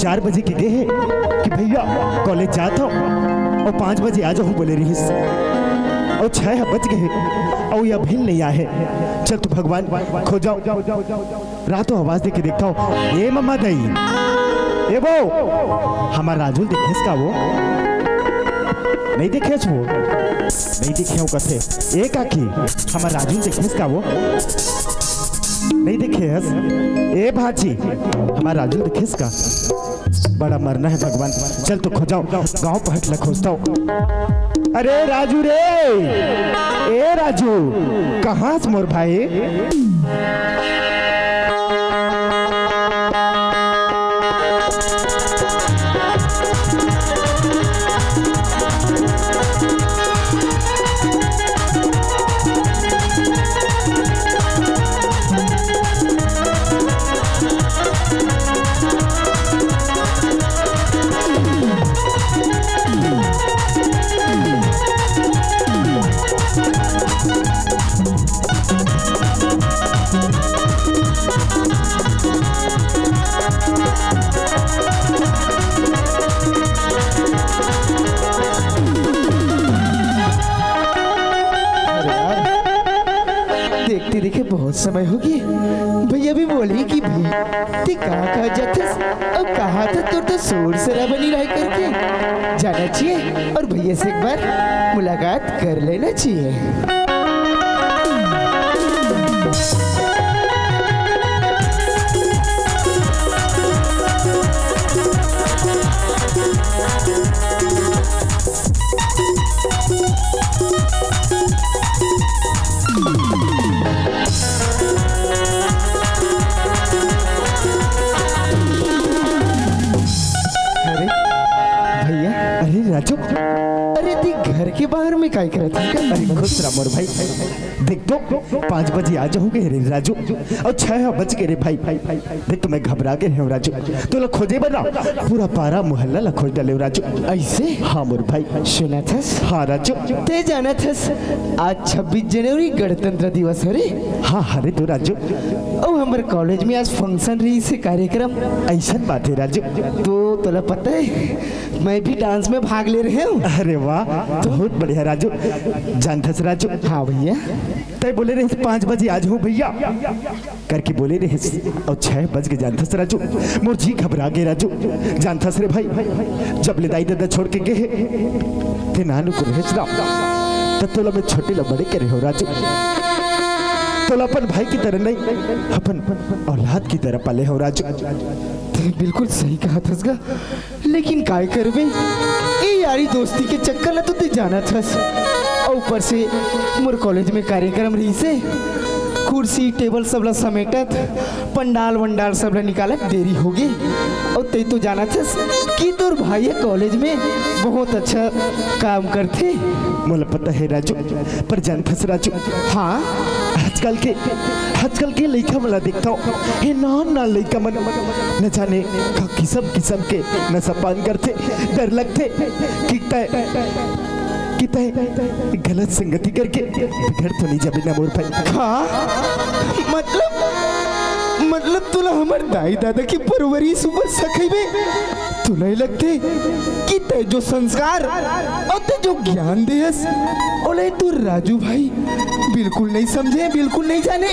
4 बजे के गए हैं कि भैया कॉलेज जाता हूँ और 5 बजे आ जाओ बोले रही और 6 बज गए और यह भी नहीं आए। चल तू भगवान खो जाओ। रातों आवाज दे के देखता हूँ, ये मम्मा दई, ये वो हमारा राजू देखे इसका वो नहीं देखे वो नहीं देखे हो कथे एक आखी हमारा राजू देखे इसका वो नहीं देखे हस ए भाजी हमारा राजू देखे इसका बड़ा मरना है भगवान। चल तो खोजाओ गांव पहुंच खोजता हूँ। अरे राजू रे, ए राजू कहाँ से मोर भाई? देखे बहुत समय हो गया। भैया भी बोली कि भाई ते कहाँ जाथस अब कहाँ था तुर तो शोर शराबा बनी रह करके जाना चाहिए और भैया से एक बार मुलाकात कर लेना चाहिए। राजू अरे ती घर के बाहर में काय करत है? अरे खुश रहा मोर भाई, देख तो 5 बजे आ जाओगे रे राजू और 6 बज के रे भाई। देख तो मैं घबरा के रहे राजू, तो ला खोजे बना पूरा पारा मोहल्ला ला खोज डाले राजू। ऐसे? हाँ मोर भाई। सुना थस? हाँ राजू। ते जाना थस आज 26 जनवरी गणतंत्र दिवस है रे? हाँ रे तो राजू और हमारे कॉलेज में आज फंक्शन रही से कार्यक्रम। ऐसा बात है राजू? तो तोला पता है मैं भी डांस में भाग ले रहे हूँ। अरे वाह बहुत बढ़िया राजू। जानथस राजू? हाँ भैया। तय बोले रहे 5 बजे आज हो भैया करके बोले रहे और 6 बज के जानथस राजू। मोर जी घबरा गए राजू। जानथस रे भाई जब ले दाई दादा छोड़ के गए थे नानू को भेजना तब तोला मैं छोटे ला बड़े करे हो राजू। तोला अपन भाई की तरह नहीं अपन औलाद की तरह पाले हो राजू। बिल्कुल सही कहा थसगा, लेकिन काय करबे ए यारी दोस्ती के चक्कर ला तो ते जाना थस और ऊपर से मोर कॉलेज में कार्यक्रम रही से कुर्सी टेबल सब ला समेटत पंडाल वंडाल सब ला निकालत देरी हो गई। और ते तो जाना थस कि तोर भाई कॉलेज में बहुत अच्छा काम करते। मोला पता है राजू, पर जानथस राजू हाँ आजकल के लड़का मला देखता हूँ ये ना लड़का मन न जाने का किस्म के नशा पान करते। डर लगते कि गलत संगति करके बिगड़ तो नहीं जाबे ना मोर भाई। हाँ मतलब तुला हमार दाई दादा की परवरिश ऊपर सखेबे तो नहीं लगते कि ते जो संस्कार और ते जो ज्ञान देहस ओले तू राजू भाई बिल्कुल नहीं समझे, बिल्कुल नहीं जाने।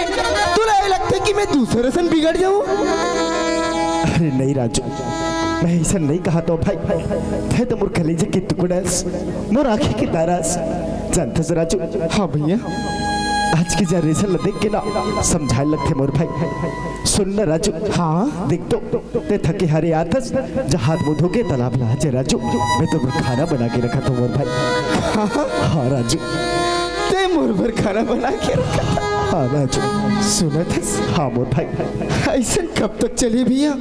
तुला लगता कि मैं दूसरे से बिगड़ जाऊं? अरे नहीं राजू मैं ऐसा नहीं कहा तो भाई थे तो मोर कलेजे के टुकड़ास मोर आँखें की तारास जानथस राजू। हाँ भैया आज की जनरेशन देख के ना समझाए लगते मोर भाई। सुन ना राजू हाँ देख तो ते थके हारे आतस जहाँ हाथ मुँह धो के तालाब ला जे राजू मैं तो खाना बना के रखा था मोर भाई। हाँ राजू ते मोर भर खाना बना के रखा? हाँ राजू। सुना था? हाँ मोर भाई। ऐसा कब तक चले भैया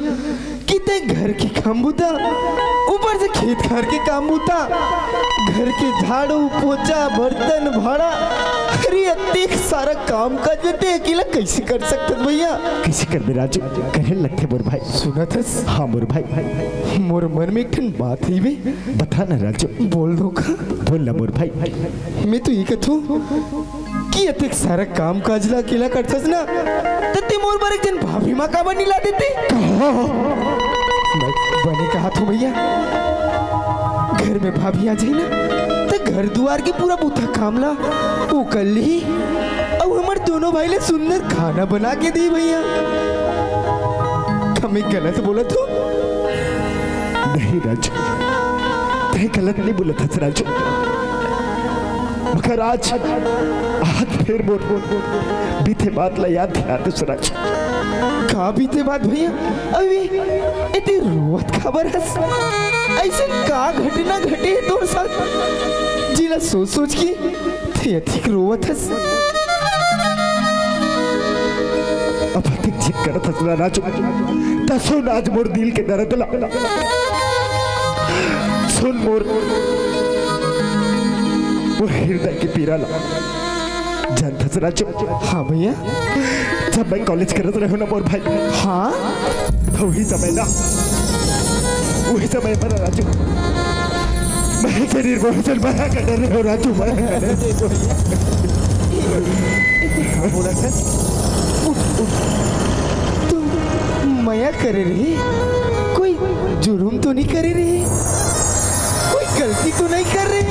कि ते घर के काम बूता ऊपर से खेत खार के काम बूता घर के झाड़ू पोछा बर्तन भाड़ा अरे अत्येक सारा काम काज ते अकेला कैसे कर सकते भैया? कैसे कर दे राजू करे लगते मोर भाई। सुना था? हाँ मोर भाई। मोर मन में एक ठन बात है बे। बता ना राजू। बोल दो का? बोल ना मोर भाई। मैं तो ये कहूँ कि अत्येक सारा काम काज ला अकेला करथस ना तो ते मोर बार एक जन भाभी माँ का बनी ला देते। बने कहा तो भैया घर में भाभी आ जाए ना तो घर द्वार के पूरा बूथा कामला वो कर ली और हमारे दोनों भाई ले सुंदर खाना बना के दी भैया। हमें गलत बोला तो नहीं राजू, तय गलत नहीं बोला था राजू, मगर आज फिर मोर बीते बात ला याद दिला तो राजू। कहाँ बीते बात भैया? अभी इतनी रोवत खबर है, ऐसे का घटना घटे तोर साथ जिला सोच सोच की थे अधिक रोवत है। अब अधिक ठीक करत हसना राजू, ता सुन आज मोर दिल के दर्द ला, सुन मोर हृदय की पीड़ा ला। जानता है राजू? हाँ भैया। जब मैं कॉलेज करत रहे ना मोर भाई, हाँ तो वही समय ना, वही समय पर राजू मैं शरीर बहुत बड़ा कर रहे हो राजू, बोला था तुम मया करे रही, कोई जुर्म तो नहीं करे रही, कोई गलती तो नहीं कर रहे।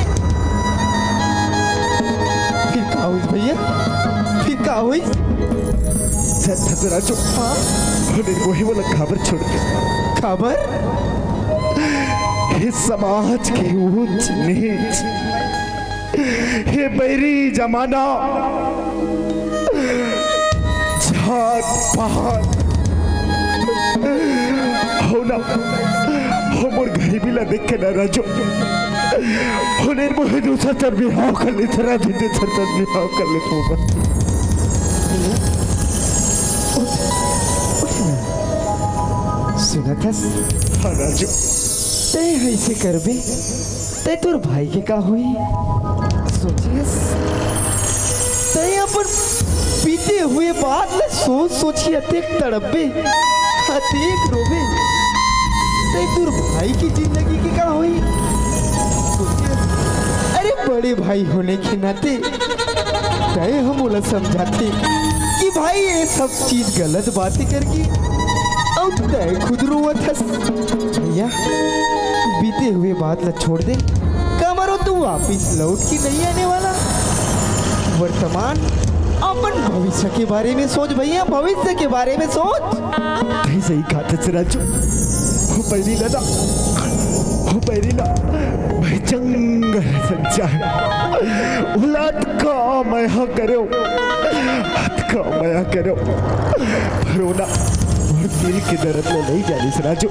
फिर क्या हुई भैया? फिर क्या हुई? राजू वही बोला खबर छोड़ के, खबर हे समाज की ऊंच नीच, हे बैरी जमाना, जात पात हो ना हो मोर गरीबी ला देख के ना राजू होने मोहे दूसरा तर बिहाव कर ले था राजू, दूसरा तर बिहाव कर ले तू। सुना था? हाँ राजू, तय ऐसे करबे तय तोर भाई के का हुई? सोचियस तय अपन बीते हुए बात में सोच सोची अतेक तड़पे अतेक रोबे, तय तोर भाई की जिंदगी की का हुई? सोचियस अरे बड़े भाई होने के नाते तय हम उन्हें समझाते कि भाई ये सब चीज गलत बातें करके अब तय खुद रोवत हस। भैया बीते हुए बात ला छोड़ दे, कमरो तू वापिस लौट के नहीं आने वाला। वर्तमान अपन भविष्य के बारे में सोच भैया, भविष्य के बारे में सोच। नहीं सही कहा था राजू, हो पहली लदा, हो पहली ला भाई जंगल संचार औलाद का मया करो, हाथ का मया करो, भरोना और दिल के दर्द में नहीं जानी से राजू।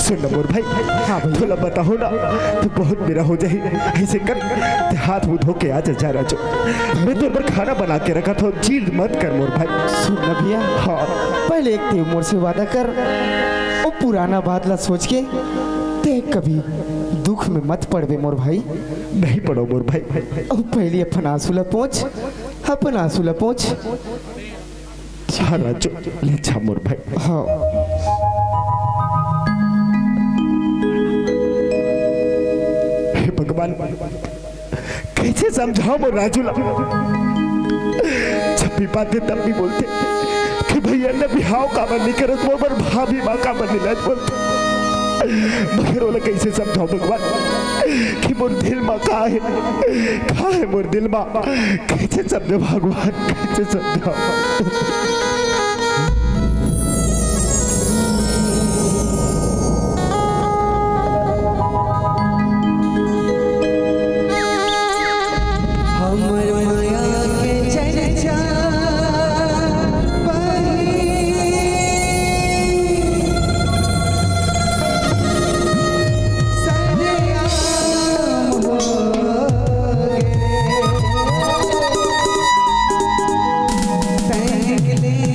सुन ना मोर भाई, हाँ भाई थोड़ा बताओ ना तो बहुत मेरा हो जाए, ऐसे कर ते हाथ मुँह धो के आ जा राजू, मैं तो पर खाना बना के रखा था, चीज मत कर मोर भाई। सुन ना भैया, हाँ पहले एक ते मोर से वादा कर, वो पुराना बात ला सोच के ते कभी दुख में मत पड़वे मोर भाई। नहीं पड़ो मोर भाई। अब पहले अपन आंसू ला पहुँच, अपन आंसू ला पहुँच। हाँ राजू ले जा मोर भाई। हाँ हे भगवान कैसे समझाओ मोर राजू ला, जब भी बातें तब भी बोलते कि भैया ने बिहाव का मन नहीं करत, वो पर भाभी माँ का मन नहीं बोलते, मगर वो कैसे समझाओ भगवान कि मोर दिल माँ कहाँ है मोर दिल माँ, कैसे समझो भगवान, कैसे समझाओ। ले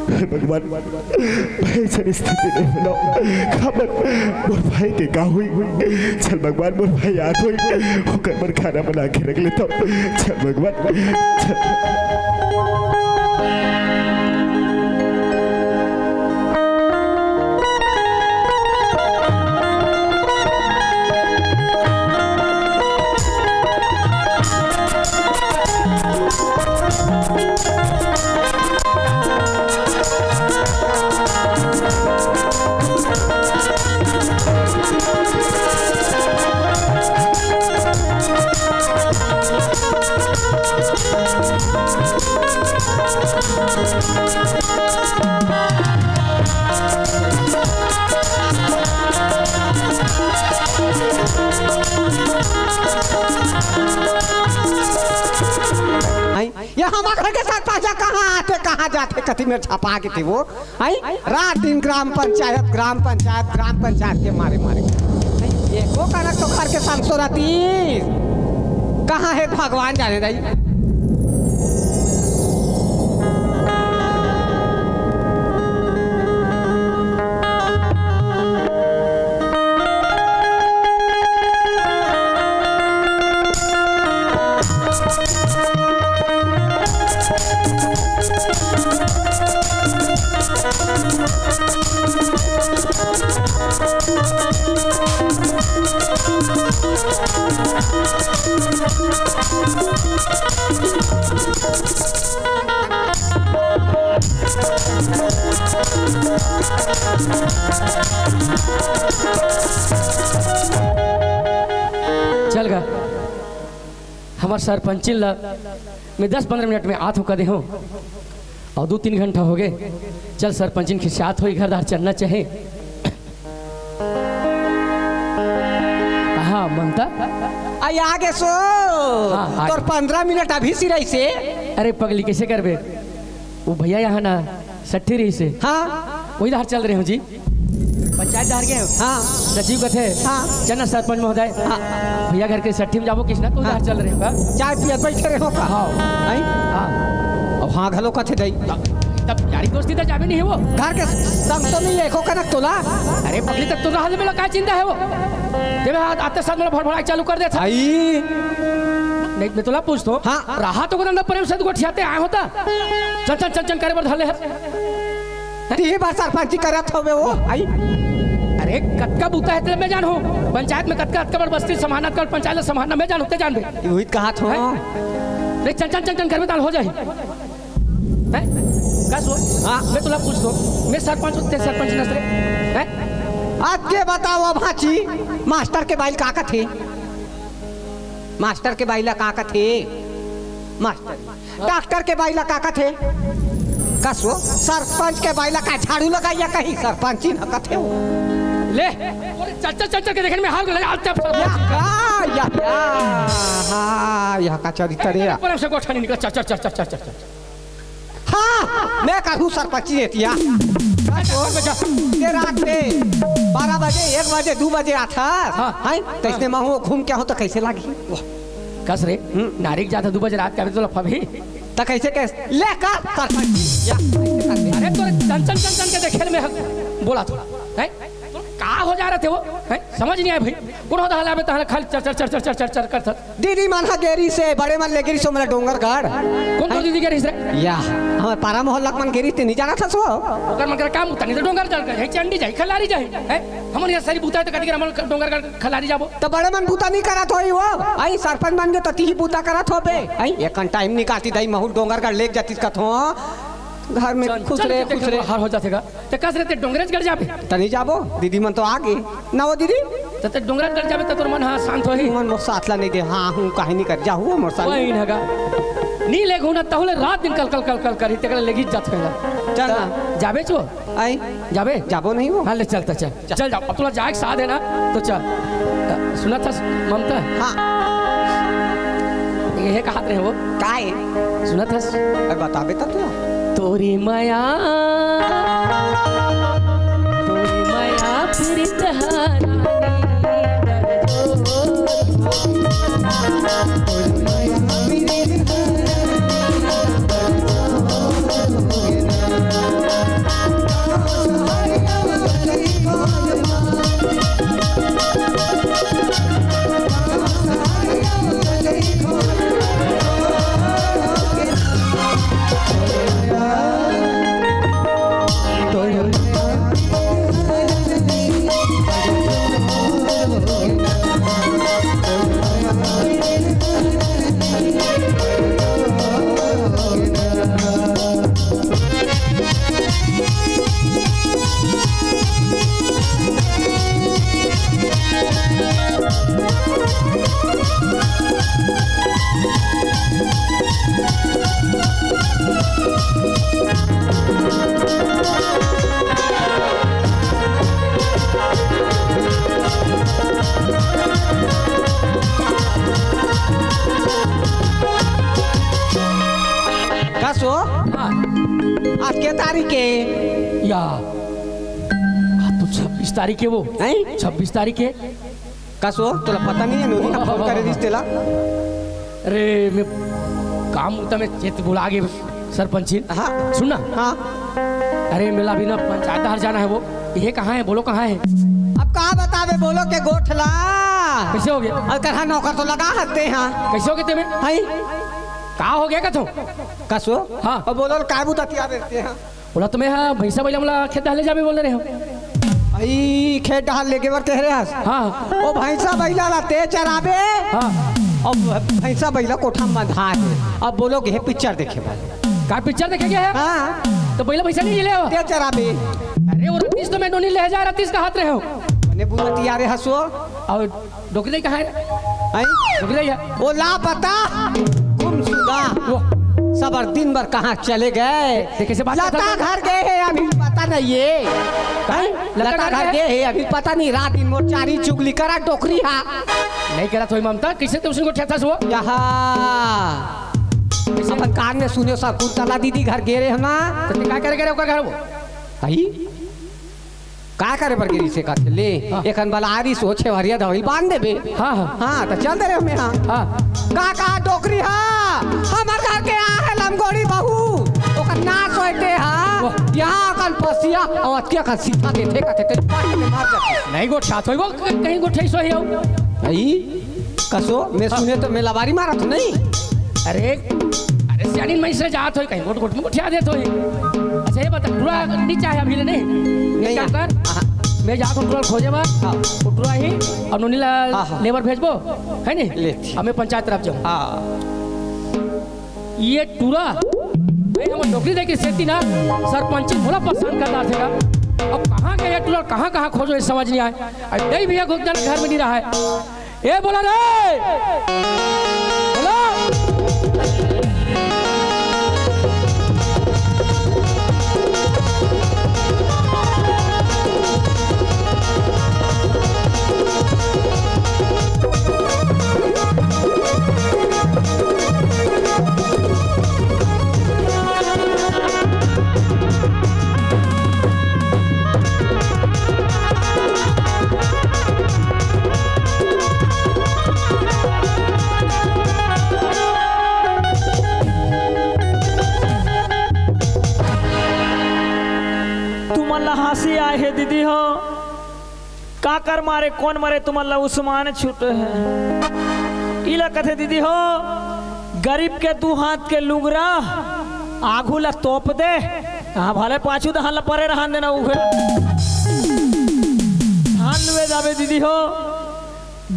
भगवान भाई से स्थिति नहीं बनाओ खबर मोर भाई के का हुई चल भगवान मोर भाई याद हुई होकर मर खाना बना के रख लेता चल भगवान चल। ये हमारे घर के साथ पाजा कहाँ आते कहाँ जाते कथी में छपा के थे वो आई रात दिन ग्राम पंचायत के मारे मारे ये को कनक तो घर के सांसो रहती कहाँ है भगवान जाने दाई। चल गा हमार सरपंच मैं 10-15 मिनट में आत होकर दे हूँ और 2-3 घंटा हो गए। चल सरपंचिन की साथ हो घर दार चलना चाहे। हाँ ममता आई आगे सो हाँ, तोर 15 मिनट अभी सी रही से। अरे पगली कैसे करबे वो भैया यहाँ ना 60 रही से हाँ वही धार चल रहे हो जी पंचायत धार गए हाँ सचिव कथे हाँ चलना सरपंच महोदय हाँ भैया घर के 60 में जाबो किसना तो धार चल रहे हो चाय पियत बैठे रहो का हाँ आई हाँ अब हाँ घलो कथे दई तब यारी दोस्ती तो जाबे नहीं है वो घर के संग तो नहीं है को कनक तोला। अरे पगली तक तो रहा मेरा क्या चिंता है वो देवे हाथ आते साथ मेरा भड़भड़ा चालू कर देता आई नहीं मैं तोला पूछतो हाँ रहा तो कोना प्रेम से गोठियाते आए होता चल चल चल चल करे बर धले है ती बार सरपंच करत होवे वो आई अरे कतका बूता है तेरे में जान हो पंचायत में कतका कतका बड़ बस्ती समानत कर पंचायत समानना में जान होते जान बे वही कहा थो रे चल चल चल चल कर में दाल हो जाए हैं का सो हां मैं तोला पूछतो मैं सरपंच ते सरपंच नसरे हैं आज के बताओ भाची मास्टर के बाइल का थे मास्टर के बाइला का थे मास्टर डॉक्टर के बाइला का थे कसो सरपंच के बाइला का झाड़ू लगाइया कहीं सरपंची न कथे ले चल चल चल के देखने में हाल लगा आते हां यह का चरित्र रे प्रेम से गोठा नहीं निकल चल चल चल चल चल चल हाँ मैं कहूँ सरपंची रहतिया रात में 12 बजे 1 बजे 2 बजे आता है तो इसने महू घूम के हो तो कैसे लगी कस रे नारिक जाता 2 बजे रात का तो लफा भी तो कैसे ले का सरपंच अरे तो चन चन चन चन के खेल में बोला थोड़ा है का हो जा रहे थे वो है समझ नहीं आया भाई कौन होता हला में तो खाली चर चर चर चर चर चर चर करता दीदी मन गेरी से बड़े मन ले गेरी सो मेरा डोंगरगढ़ कौन तो दीदी गेरी से या हमारे पारा मोहल्ला मन गेरी ते नहीं जाना था सो ओकर मन काम उतनी तो डोंगर चल गए चंडी जाई खलारी जाई है हमन ये सारी बूता तो कदी हमन डोंगरगढ़ खलारी जाबो तो बड़े मन बूता नहीं करत होई वो आई सरपंच बन गए तो ती बूता करत होबे आई एक टाइम निकालती दई महू डोंगरगढ़ लेक जाती कथो घर में खुश रहे हार हो जातेगा तो कस रहते डोंगरेजगढ़ जाबे तनी जाबो दीदी मन तो आगे ना वो दीदी तो डोंगरेजगढ़ जाबे तो तोर मन हां शांत होही मन मोर साथ ला नहीं दे हां हूं काहे नहीं कर जाहू मोर साथ वही नगा नी ले घुना तहुले रात दिन कल कल कल कल करी तेकले लेगी जात फेला चल ना जाबे छो आई जाबे जाबो नहीं वो हां ले चलता चल चल जाओ अब तोला जाए के साथ है ना तो चल सुना था ममता हां ये कहा रहे वो काय सुना था बताबे तो तोरी माया फिर आज के तारीख है या आज तो 26 तारीख है वो हैं 26 तारीख है। कसो तुला पता नहीं है नोनी फोन करे रिश्तेला अरे मैं काम तमें चेत बुला गए सरपंची। हाँ सुनना हाँ अरे मेला भी ना पंचायत हार जाना है वो ये कहाँ है बोलो कहाँ है। अब कहाँ बतावे बोलो के गोठला कैसे हो गया और कहा नौकर तो लगा हते हैं कैसे हो गए तुम्हें हैं कहाँ हो गया कथो कसो हाँ। और बोलो काय बुता तैयार रहते हैं बोला तुम्हें हाँ भैंसा बैला मला खेत डाले जाबे बोल रहे हो। आई खेत डाल लेके बर कह रहे हैं हाँ ओ भैंसा बैला लाते चराबे हाँ अब भैंसा बैला कोठा में बंधा है। अब बोलो कि पिक्चर देखे भाई का पिक्चर देखे गया है हाँ तो बैला भैंसा नहीं ले हो। ते चराबे अरे वो रतीश तो मैं डोनी ले जा रतीश का हाथ रहे हो मैंने बुला तैयार है हसो और डोकरी कहाँ है हैं डोकरी है वो लापता गुमशुदा वो सबर दिन भर कहाँ चले गए देखे से बात लता घर गए हैं अभी पता नहीं है लता घर गए हैं अभी पता नहीं रात दिन मोचारी चुगली करा टोकरी हा नहीं करा तो ममता कैसे तुम उनको ठेठा सो यहाँ अपन कान में सुने सब कुंतला दीदी घर गए रहे ना तो क्या करे करे ओकर घर वो आई का करे पर गिरी से काट ले एकन वाला आरी सोचे हरिया दवाई बांध देबे हाँ हाँ हाँ तो चल दे रे हमें हाँ हाँ का टोकरी हा हमार घर के आ है लमगोड़ी बहू ओकर नाच होते हा यहाँ कल पसिया और अतिया का सीधा देथे का ते पानी में मार जाते नहीं गो छात होई वो कहीं गो ठेसो ही हो आई कसो मैं सुने तो मैं लवारी मारा तो नहीं अरे अरे सियानी मैं से जात होई कहीं गोट गोट में उठा देत होई। अच्छा ये बता पूरा नीचे है अभी ले नहीं क्या कर मैं जा कंट्रोल खोजे बा उठरा ही और नोनीला लेबर भेजबो है नहीं हमें पंचायत तरफ जाओ हाँ ये टूरा भाई हम नौकरी देके सेती ना सरपंच बोला पसंद करता थे अब कहाँ गया ये टूरा कहाँ कहाँ खोजो ये समझ नहीं आए अब नहीं भैया गुप्तन घर में नहीं रहा है ये बोला रे बोला हंसी आए है दीदी हो का कर मारे कौन मरे तुम्हारा उस्मान छूटे है इला कथे दीदी हो गरीब के दू हाथ के लुगरा आगू ला तोप दे हाँ भले पाछू दहान ला परे रहन देना उहे धान लुए जाबे दीदी हो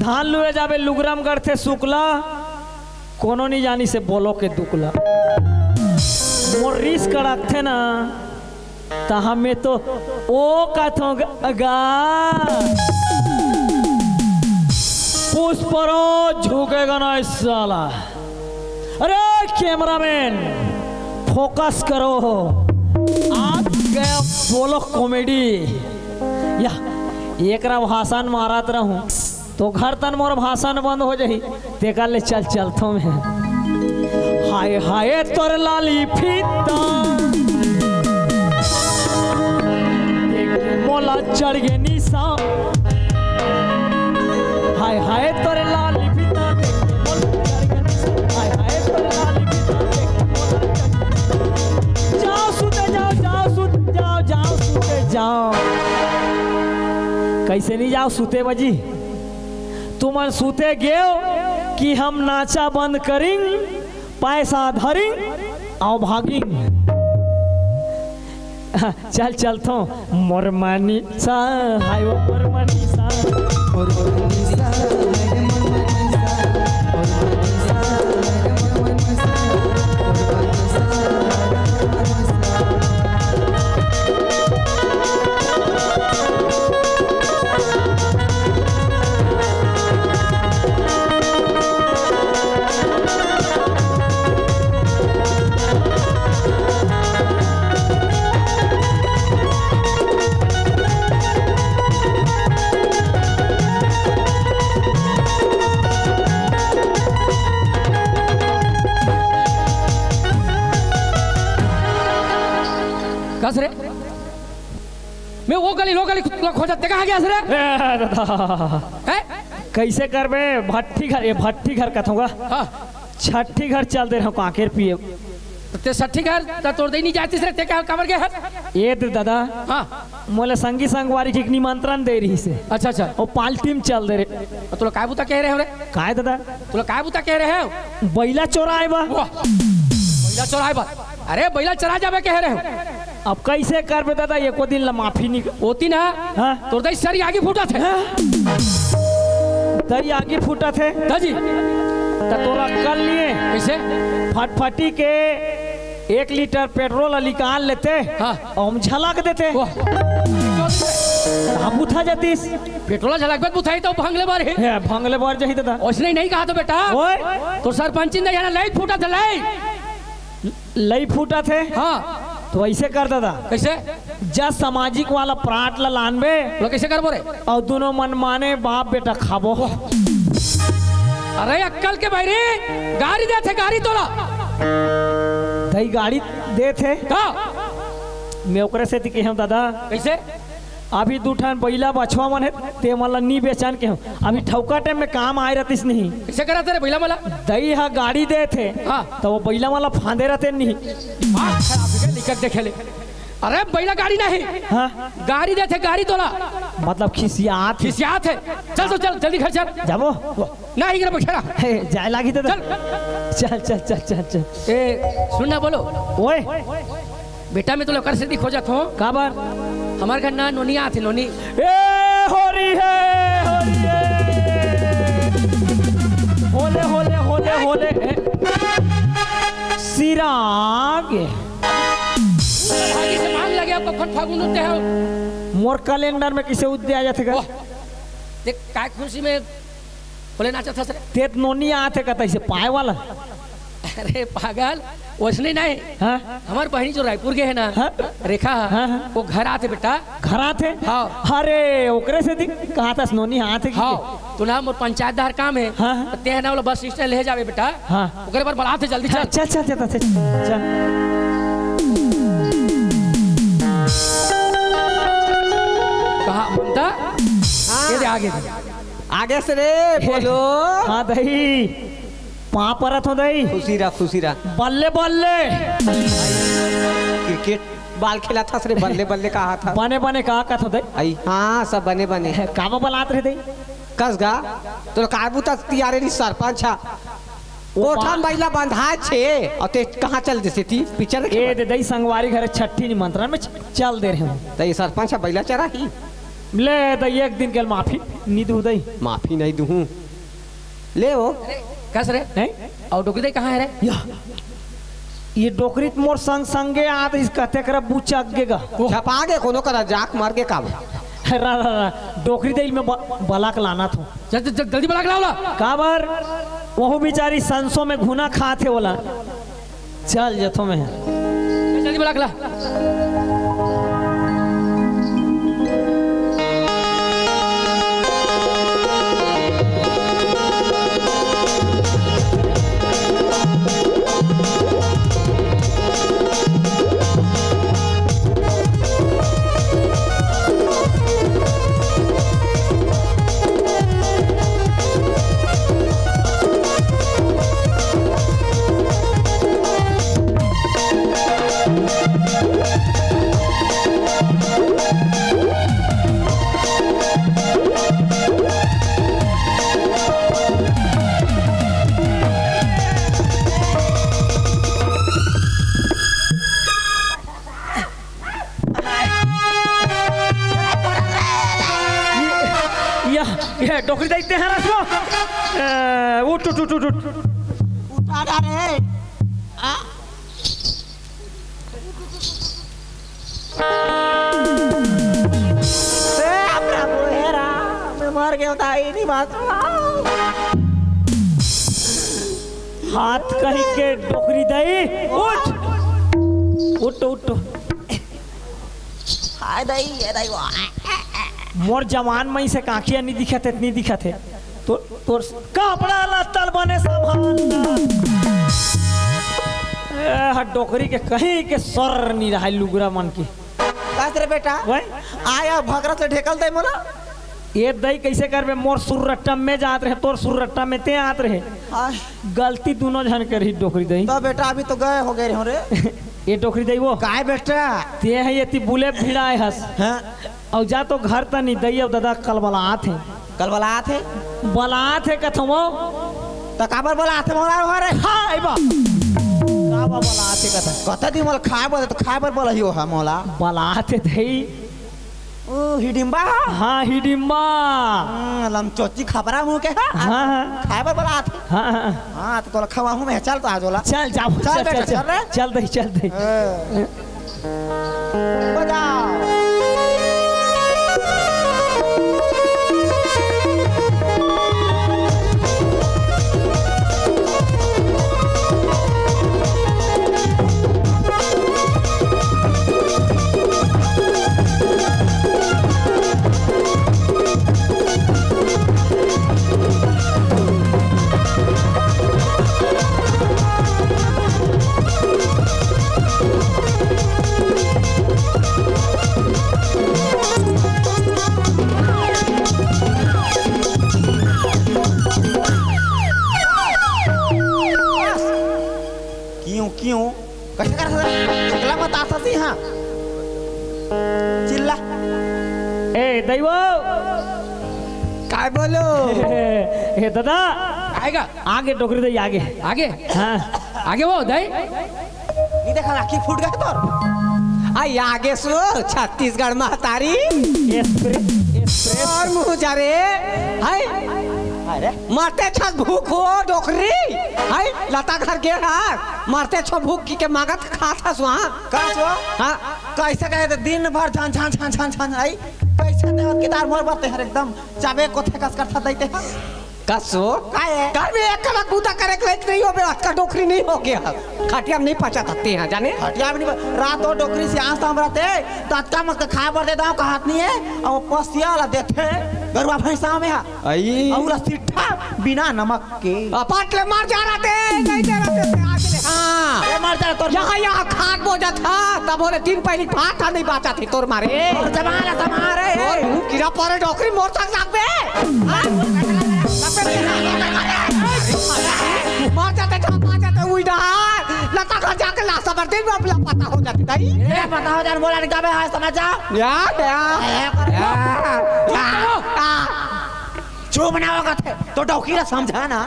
धान लुए जाबे लुगराम करते सुकला कोनो नहीं जानी से बोलो के दुकला मोर रिस्क रखते ना ता हमें तो ओ कथों गा पुष्परो झुकेगा ना इस साला। अरे कैमरामैन फोकस करो आज गया बोलो कॉमेडी या एक भाषण मारत रहूं तो घर तन मोर भाषण बंद हो जाही देखा ले चल चलतो में हाय हाय तोर लाली फीता मोला चढ़ गे निशा हाय हाय तोरे लाली फीता हाय हाय तोरे लाली फीता जाओ सुते जाओ जाओ सुते जाओ जाओ सुते जाओ कैसे नहीं जाओ सुते बजी तुम सुते गेओ कि हम नाचा बंद करिंग पैसा धरिंग आओ भागिंग चल चलतो मोर मनी सा हाय वो मोर मनी सा मोर मनी सा कस रे मैं वो गली खोजत कहाँ गया रे हैं? कैसे करबे भट्टी घर ये भट्टी घर कथूंगा हाँ छठी घर चल दे रहा कांकेर पिए ते सठी घर त तोड़ दे नहीं जाती रे ते का कमर गया है ये दादा हाँ मोले संगी संगवारी की निमंत्रण दे रही से अच्छा अच्छा वो पाल्टी में चल दे रे तो लोग काय बुता कह रहे हो रे काय दादा तो लोग काय बुता कह रहे हो बैला चोराए बा बैला चोराए बा अरे बैला चरा जावे कह रहे हो अब कैसे करबे दादा एको दिन ला माफी नहीं होती ना हाँ तोड़ दे सर आगे फूटा थे दही आगे फूटा थे दाजी तोरा कर लिए कैसे फटफटी के 1 लीटर पेट्रोल निकाल लेते हाँ और हम झलक देते हम उठा जातीस पेट्रोल झलक बत बुथाई तो भंगले बार है भंगले बार जही दादा उसने नहीं कहा तो बेटा ओए तो सरपंच ने यहाँ लाइट फूटा था लई फूटा थे हाँ तो ऐसे कर दादा कैसे जब सामाजिक वाला प्राट ला लानबे लोग कैसे कर बोरे और दोनों मन माने बाप बेटा खाबो अरे अक्कल के भाई रे गाड़ी दे थे गाड़ी तोला दही गाड़ी दे थे का मैं ओकरे से के हम दादा कैसे अभी 2 ठान बैला बछवा मन है ते मला नी बेचान के हम अभी ठौका टाइम में काम आए रहतीस नहीं कैसे करा तेरे बैला मला दही हा गाड़ी दे थे हाँ तो वो बैला वाला फांदे रहते नहीं निकट देखे ले अरे बैला गाड़ी नहीं हाँ गाड़ी दे थे गाड़ी तोला मतलब खिसियात है चल तो चल जल्दी घर चल जाबो नहीं गिरा बखेरा जाए लागी तो चल चल चल चल चल चल ए सुनना बोलो ओए बेटा मैं तो लोग कर से खोजत हूँ का बार हमारे घर ना नोनी आते नोनी ए होरी है होले होले होले होले सिराग आगे से मांग लगे आपको खुद फागुन होते हो मोर कैलेंडर में किसे उद्दे आ जाते का देख काय खुशी में बोले नाचा था सर तेत नोनी आते का तैसे पाए वाला अरे पागल वैसने नहीं हाँ हमारे बहनी जो रायपुर के है ना हाँ? रेखा हाँ, हाँ। वो घर आते बेटा घर आते हाँ अरे ओकरे से कहा था नोनी आते हाँ तो ना मोर पंचायत दार काम है हाँ। ते है ना वो बस स्टैंड ले जावे बेटा हाँ ओकरे पर बढ़ाते जल्दी चल चल चल चल चल चल कहा ममता ये दे आगे दे आगे से रे बोलो हाँ दही पा परत हो दही खुशी रहा बल्ले बल्ले क्रिकेट बाल खेला था सरे बल्ले बल्ले कहा था बने बने कहा का दही आई हाँ सब बने बने काबा बलात रहे दही कस गा तो काबू तक तियारे री सरपंच छा ओठान बैला बंधा छे और ते कहाँ चल जैसे थी पिक्चर ए दे दही संगवारी घर छठी निमंत्रण में चल दे रहे हैं तो ये सरपंच बैला चरा ही ले दही एक दिन के माफी नहीं दू दही माफी नहीं दूँ ले वो कस रे हैं और डोकरी दे कहाँ है रे या ये डोकरीत मोर संग संगे आत इस कहते कर बूचा अगेगा छपा के कोनो करा जाक मार के काम रा रा रा डोकरी दे में बलाक लाना था जल्दी बला लाओ काबर वो बेचारी संसों में घुना खाते वाला चल जथो में जल्दी बला ला ये डोकरी देखते हैं रसो उठ उठ उठ उठ उठा रे मर गया था नहीं बात हाथ कहीं के डोकरी दई उठ उठ उठ हाय दई मोर जवान मई से कांखिया नहीं दिखा थे नहीं दिखा थे तो तोर कपड़ा लत्तल बने संभालना डोकरी के कहीं के सर नहीं रहा लुगरा मन की कास रे बेटा वही आया भगरा से ढेकल दे मोला ये दई कैसे करबे मोर सुरट्टा में जात रहे तोर सुरट्टा में ते आत रहे गलती दोनों जन करी डोकरी दई तो बेटा अभी तो गए हो गए हो रे ये डोकरी दई वो काय बेटा ते है ये ती बुले भिड़ाए हस हां और जा तो घर त नहीं दई अब दादा कल बलात है कल बलात है कथमो तो काबर बलात है मोला हो रे हां आइबा काबा बलात है कथा दी मोला खाए बोले तो खाए बर बोला हियो हा मोला बलात है दई ओ हिडिंबा हाँ हिडिंबा लम चोची खबरा मुंह के हाँ खाए बर बलात हाँ हां तो खवा हूं मैं चल तो आज वाला चल जा चल दे बजाओ क्यों कैसे कर सकता मत आता सी हाँ चिल्ला ए दैवो काय बोलो ए दादा आएगा आगे डोकरी दई आगे आगे हाँ आगे वो दई नहीं देखा आखी फूट गया तोर आई आगे सो छत्तीसगढ़ महतारी एक्सप्रेस और मुँह जा रे हाय अरे मरते छत भूख हो डोकरी हाय लता घर के हाथ मरते छो भूख की के मागत खाता सो का सो हाँ कैसे कहे तो दिन भर छान छान छान छान छान आई कैसे दे कितार मोर बरते हर एकदम चाबे कोथे कस करता देते हैं कसो काय है घर में एक कलक बूता करे के नहीं हो बे का डोकरी नहीं हो गया खटिया में नहीं पचा सकते हैं जाने हटिया भी नहीं रात और डोकरी से आज हम रहते तत्का मत खाए बर देता हूं कहत नहीं है और पसिया वाला देते गरुआ भैंसा में आई और सिट्ठा बिना नमक के पाटले मार जा रहा थे नहीं दे रहे थे आज ले हाँ ए मार जा तोर यहाँ खाट बोझा था तब बोले 3 पहली भात नहीं बाचा थी तोर मारे और जमाना तुम्हारे और मुंह कीड़ा पर डोकरी मोर तक लाग बे मार जाते छापा जाते उइडा लता घर जाके लाशा पर दिन में पता हो जाती नहीं ए पता हो जान बोला निकाबे है समझ जा चुप ना होगा थे तो डोकीरा समझा ना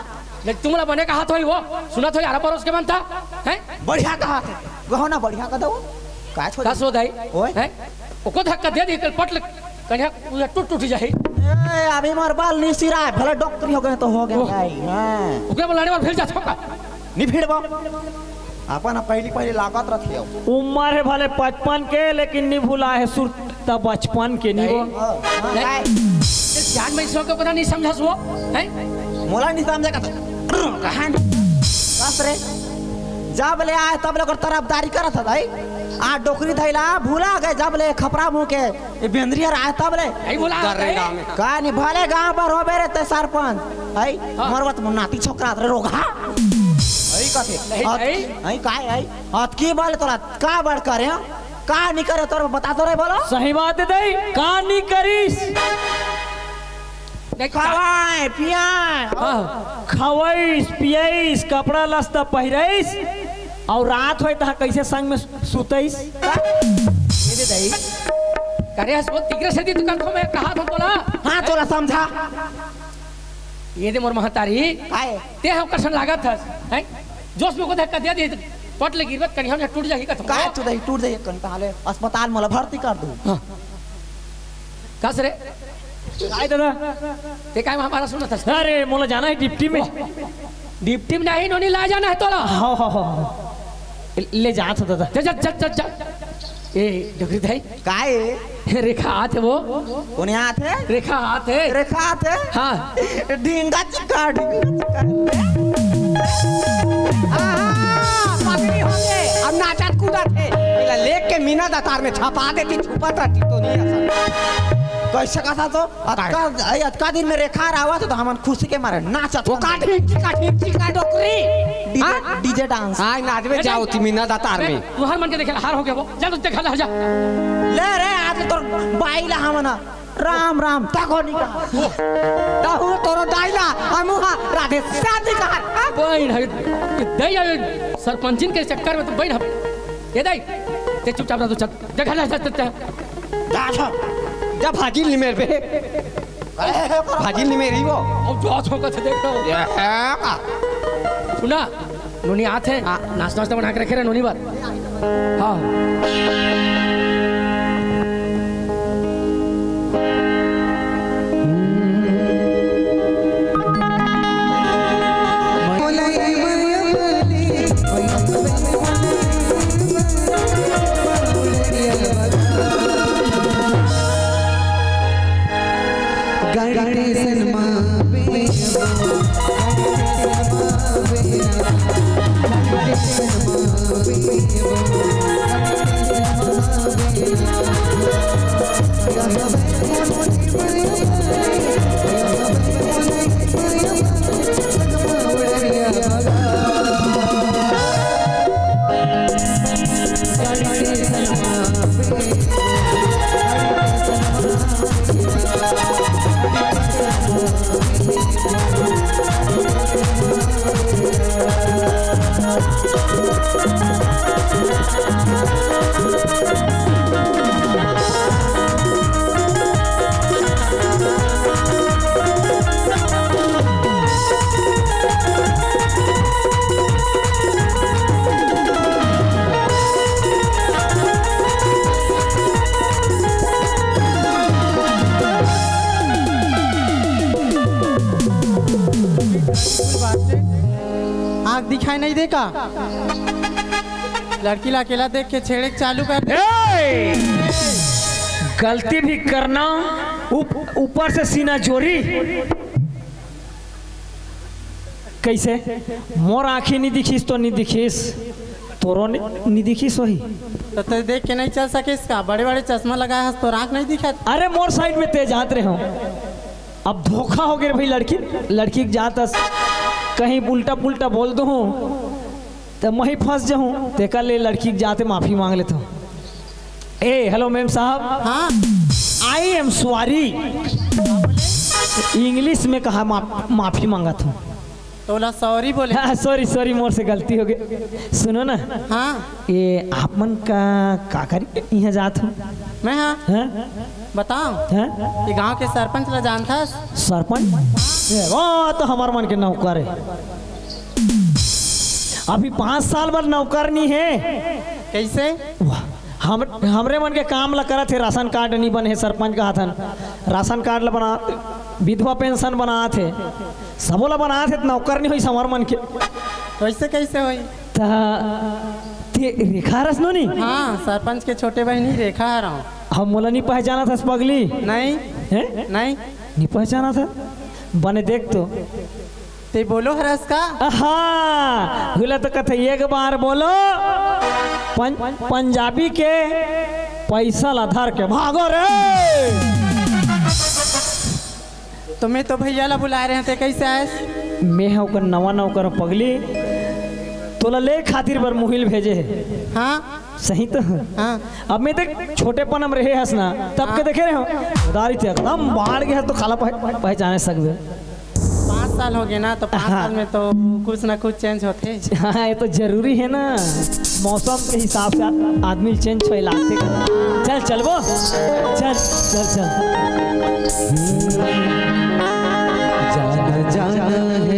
लेकिन तुमला बने का हाथ होई वो सुना तो यार पर उसके मन था हैं बढ़िया कहा थे गहो ना बढ़िया का दो का छोड़ दस हो दाई ओए हैं ओको धक्का दे दी कल पटल कन्या पूरा टूट जाए ए अभी मार बाल नहीं सिरा है भले डॉक्टरी हो गए तो हो गए भाई हां ओके बुलाने वाला फिर जा छोका नहीं फिरबा अपन पहली लागत रखियो उम्र है भले 55 के लेकिन नहीं भूला है सुरता बचपन के नहीं वो ध्यान में इसको पता नहीं समझा सो हैं मोला नहीं समझे का कहां बस रे जब ले आए तब ले तरफदारी करत है भाई आ डोकरी धैला भूला गए जब ले खपरा मुंह के ये बेंद्रिया आए तब ले नहीं बोला का नहीं भले गांव पर हो बेरे ते सरपंच है मरवत नाती छोकरा रे रोगा आई कथे आई काय आई अत की बोले तोरा का बड़ करे का नहीं करे तोर बता तो रे बोलो सही बात है दई का नहीं करिस खवाए पियाए खवाइस पियाइस कपड़ा लस्ता पहिराइस और रात होए तहा कैसे संग में सुतइस दे दई करे हस वो तिगरे से दी दुकान को मैं कहा तो बोला हां तोला समझा ये दे मोर महतारी काय ते हम करसन लागत है हैं जोश में को धक्का दे दे पट ले गिरवत कहीं हम टूट जाही का काय टूट जाई कन ताले अस्पताल में भर्ती कर दूं कस रे काय दादा ते काय हमारा सुनत है अरे मोला जाना है डिप्टी में डिप्टी में नहीं नोनी ला जाना है तोला हाँ ले जा तो दादा जा ए डोकरी भाई काय रेखा हाथ है वो कौन हाथ है? रेखा हाथ है रेखा हाथ है? हाँ ढींगा चिक्का पगड़ी होंगे अब नाचत कूदत है इला लेक के मीना दातार में छपा देती छुपा रहती तो नहीं ऐसा कैसे कहा तो अतका दिन में रेखा आवा तो हमन खुशी के मारे नाचत वो काट का डोकरी डीजे डांस हाँ नाचवे जाओ ती मीना दातार में तू हार मन के देखे हार हो गया वो जा तो देखा ला जा ले रे आज तो बाइला हमना राम राम तको निका ताहू तोरो दाइला अमुहा राधे शादी का बहन है दई आवे सरपंचिन के चक्कर में तो बहन ये दई ते चुपचाप रह तू चल देखा ला जा जा भाजी ली मेरे पे भाजी ली मेरी वो अब जो छोका से देख लो सुना नोनी आते हैं नाश्ता नाश्ता बना के रखे रहे नोनी बार हाँ आँख दिखाई नहीं देगा लड़की ला अकेला देख के छेड़े चालू कर दे गलती भी करना ऊपर से सीना जोरी कैसे मोर आँखें नहीं दिखीस तो नहीं दिखीस तोरो नहीं दिखीस वही तो देख के नहीं चल सके इसका बड़े बड़े चश्मा लगाया तो आँख नहीं दिखा अरे मोर साइड में तेज हाथ रहे हो अब धोखा हो गया भाई लड़की के जाता कहीं उल्टा पुल्टा बोल दो तो मैं फंस जाऊँ तेका ले लड़की के जाते माफी मांग लेता हूँ ए हेलो मैम साहब हाँ आई एम सॉरी इंग्लिश में कहा माफी मांगा था तोला सॉरी बोले सॉरी सॉरी मोर से गलती हो गई सुनो ना हाँ ये आप मन का करी यहाँ जात हूँ मैं हाँ हाँ बताओ हाँ ये गांव के सरपंच ला जानता सरपंच वो तो हमार मन के नौकर है अभी 5 साल बाद नौकर नहीं है कैसे हमरे मन के काम ला करा थे राशन कार्ड नहीं बने सरपंच का हाथन राशन कार्ड ला बना विधवा पेंशन बना थे सबो ला बना थे नौकर नहीं हुई हमार मन के कैसे कैसे हुई रेखा रस नो नहीं हाँ सरपंच के छोटे बहनी रेखा आ रहा हूँ हम मोला नहीं पहचाना था पगली नहीं है नहीं पहचाना था बने देख तो ते बोलो हरस का हाँ बोला तो कथे एक बार बोलो पंजाबी के पैसा लाधार के भागो रे तुम्हें तो भैया ला बुला रहे थे कैसे आए मैं होकर नवा नौकर पगली तोला ले खातिर बर मुहिल भेजे है हाँ सही तो हाँ अब मैं देख छोटे पनम रहे हस ना तब के देखे रहे हो उदारी थे एकदम बाढ़ गया तो खाला पहचाने सकते 5 साल हो गए ना तो 5 साल में तो कुछ ना कुछ चेंज होते हाँ ये तो जरूरी है ना मौसम के हिसाब से आदमी चेंज हो लाते चल चलबो चल चल चल जाना जाना